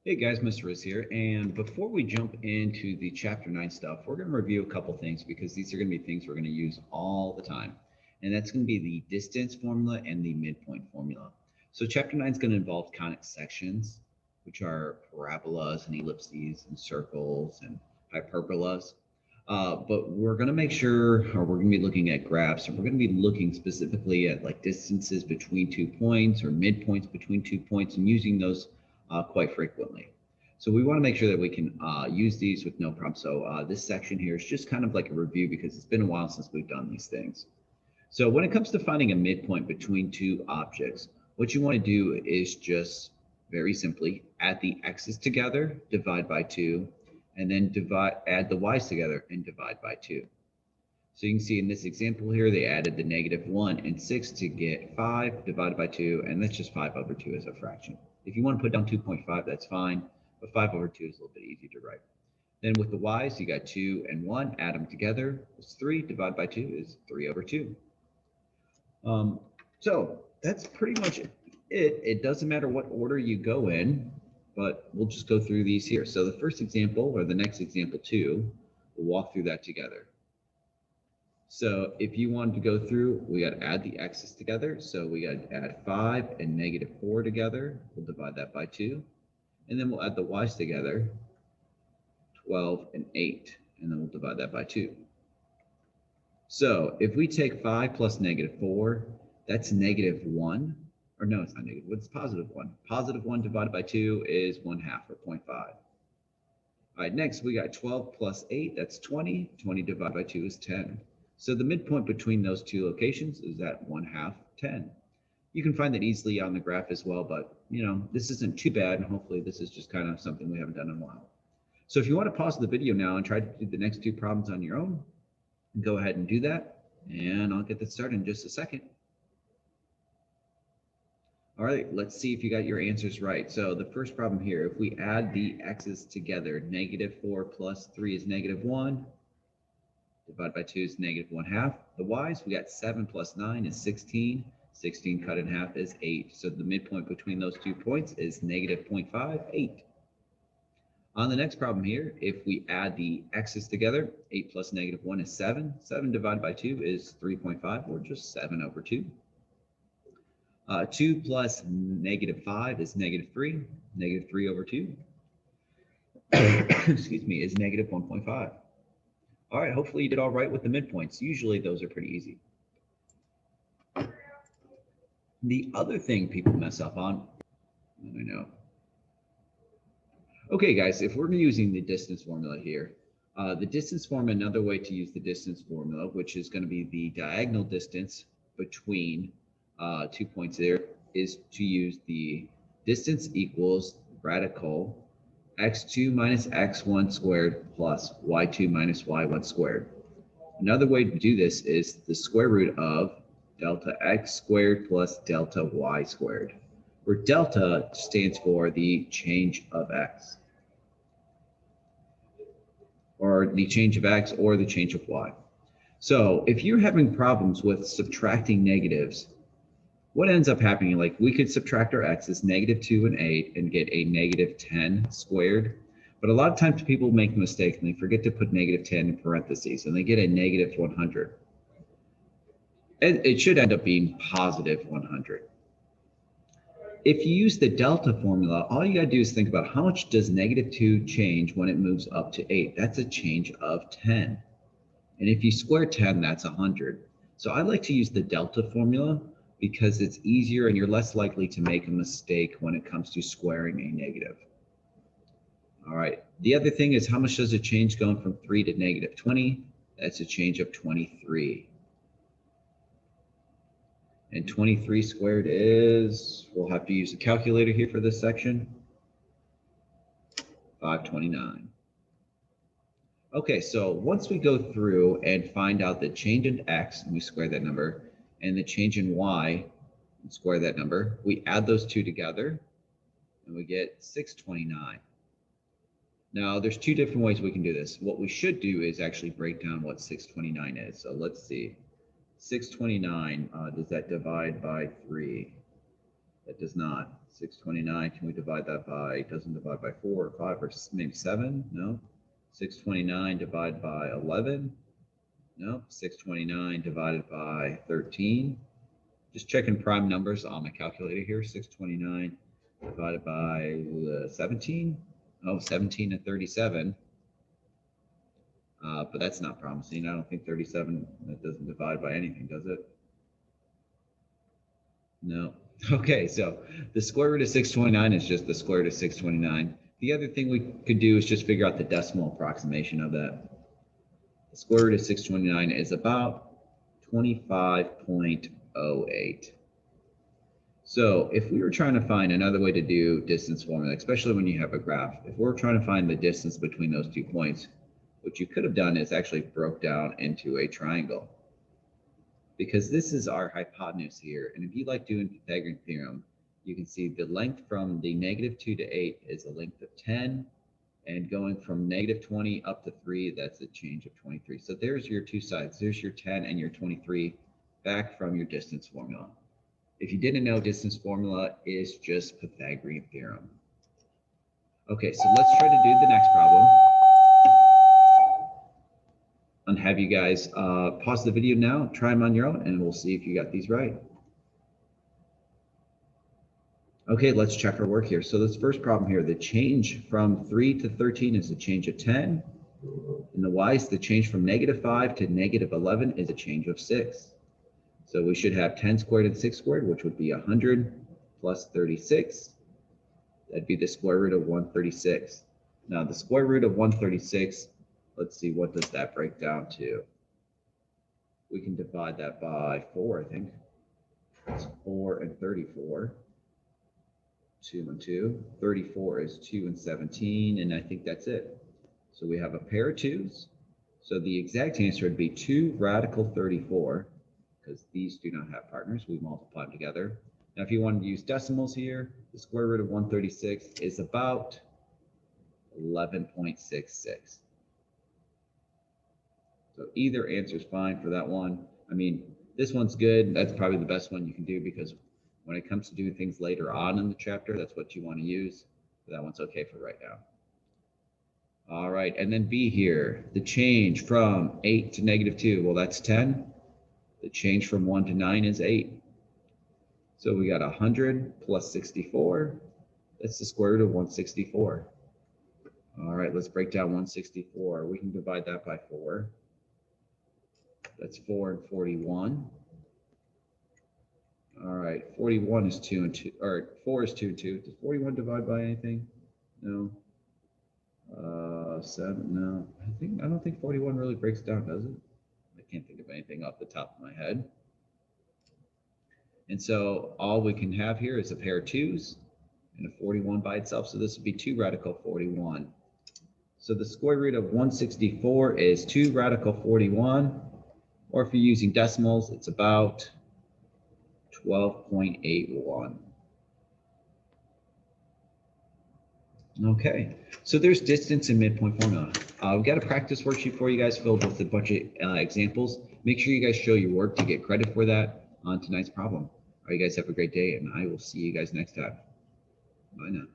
Hey guys, Mr. Riz here, and before we jump into the Chapter 9 stuff, we're going to review a couple things because these are going to be things we're going to use all the time. And that's going to be the distance formula and the midpoint formula. So Chapter 9 is going to involve conic sections, which are parabolas and ellipses and circles and hyperbolas. But we're going to make sure, or we're going to be looking at graphs, and we're going to be looking specifically at like distances between 2 points or midpoints between 2 points and using those quite frequently. So we want to make sure that we can use these with no problem. So this section here is just kind of like a review because it's been a while since we've done these things. So when it comes to finding a midpoint between two objects, what you want to do is just very simply add the x's together, divide by 2, and then add the y's together and divide by 2. So you can see in this example here, they added the -1 and 6 to get 5 divided by 2, and that's just 5 over 2 as a fraction. If you want to put down 2.5, that's fine, but 5 over 2 is a little bit easier to write. Then with the y's, you got 2 and 1, add them together, it's 3, divided by 2 is 3 over 2. So that's pretty much it. It doesn't matter what order you go in, but we'll just go through these here. So the first example, or the next example too, we'll walk through that together. So if you wanted to go through, we got to add the x's together. So we got to add 5 and -4 together. We'll divide that by 2. And then we'll add the y's together, 12 and 8. And then we'll divide that by 2. So if we take 5 plus -4, that's -1. Or no, it's not negative. It's +1. +1 divided by 2 is 1/2 or 0.5. All right, next we got 12 plus 8, that's 20. 20 divided by 2 is 10. So the midpoint between those two locations is at 1/2, 10. You can find that easily on the graph as well, but this isn't too bad, and hopefully this is just kind of something we haven't done in a while. So if you want to pause the video now and try to do the next two problems on your own, go ahead and do that, and I'll get that started in just a second. All right, let's see if you got your answers right. So the first problem here, if we add the x's together, -4 plus 3 is -1. Divided by 2 is -1/2. The y's, we got 7 plus 9 is 16. 16 cut in half is 8. So the midpoint between those 2 points is -0.5, 8. On the next problem here, if we add the x's together, 8 plus -1 is 7. 7 divided by 2 is 3.5, or just 7 over 2. 2 plus -5 is -3. -3 over 2 excuse me, is -1.5. All right, hopefully you did all right with the midpoints. Usually those are pretty easy. The other thing people mess up on, I know. Okay, guys, if we're using the distance formula here, the distance formula, another way to use the distance formula, which is going to be the diagonal distance between 2 points there, is to use the distance equals radical x2 minus x1 squared plus y2 minus y1 squared. Another way to do this is the square root of delta x squared plus delta y squared, where delta stands for the change of x, or the change of x or the change of y. So if you're having problems with subtracting negatives, what ends up happening, like we could subtract our x's, -2 and 8, and get a -10 squared. But a lot of times people make a mistake and they forget to put -10 in parentheses, and they get a -100. And it should end up being +100. If you use the delta formula, all you got to do is think about how much does -2 change when it moves up to 8. That's a change of 10. And if you square 10, that's 100. So I like to use the delta formula because it's easier and you're less likely to make a mistake when it comes to squaring a negative. All right, the other thing is, how much does it change going from 3 to -20? That's a change of 23. And 23 squared is, we'll have to use a calculator here for this section, 529. Okay, so once we go through and find out the change in x, and we square that number, and the change in y, and square that number, we add those two together, and we get 629. Now, there's two different ways we can do this. What we should do is actually break down what 629 is. So let's see. 629, does that divide by 3? That does not. 629, can we divide that by, it doesn't divide by 4 or 5 or maybe 7? No. 629 divided by 11? No. 629 divided by 13? Just checking prime numbers on my calculator here. 629 divided by 17? Oh, 17 and 37. But that's not promising. I don't think 37, that doesn't divide by anything, does it? No. Okay, so the square root of 629 is just the square root of 629. The other thing we could do is just figure out the decimal approximation of that. The square root of 629 is about 25.08. So if we were trying to find another way to do distance formula, especially when you have a graph, if we're trying to find the distance between those 2 points, what you could have done is actually broke down into a triangle. Because this is our hypotenuse here. And if you like doing Pythagorean theorem, you can see the length from the -2 to 8 is a length of 10. And going from -20 up to 3, that's a change of 23. So there's your 2 sides. There's your 10 and your 23 back from your distance formula. If you didn't know, distance formula is just Pythagorean theorem. Okay, so let's try to do the next problem. And have you guys pause the video now, try them on your own, and we'll see if you got these right. Okay, let's check our work here. So this first problem here, the change from 3 to 13 is a change of 10. And the y is the change from -5 to -11 is a change of 6. So we should have 10 squared and 6 squared, which would be 100 plus 36. That'd be the square root of 136. Now the square root of 136, let's see, what does that break down to? We can divide that by 4, I think. It's 4 and 34. 2 and 2. 34 is 2 and 17, and I think that's it. So we have a pair of 2's. So the exact answer would be 2 radical 34, because these do not have partners. We multiply them together. Now, if you wanted to use decimals here, the square root of 136 is about 11.66. So either answer is fine for that one. I mean, this one's good. That's probably the best one you can do, because when it comes to doing things later on in the chapter, that's what you want to use. So that one's okay for right now. All right, and then B here, the change from 8 to -2, well, that's 10. The change from 1 to 9 is 8. So we got 100 plus 64. That's the square root of 164. All right, let's break down 164. We can divide that by 4. That's 4 and 41. All right, 41 is 2 and 2, or 4 is 2 and 2. Does 41 divide by anything? No. 7, no. I don't think 41 really breaks down, does it? I can't think of anything off the top of my head. And so all we can have here is a pair of 2's and a 41 by itself. So this would be 2 radical 41. So the square root of 164 is 2 radical 41. Or if you're using decimals, it's about 12.81. Okay, so there's distance and midpoint formula. We've got a practice worksheet for you guys filled with a bunch of examples. Make sure you guys show your work to get credit for that on tonight's problem. All right, you guys have a great day, and I will see you guys next time. Bye now.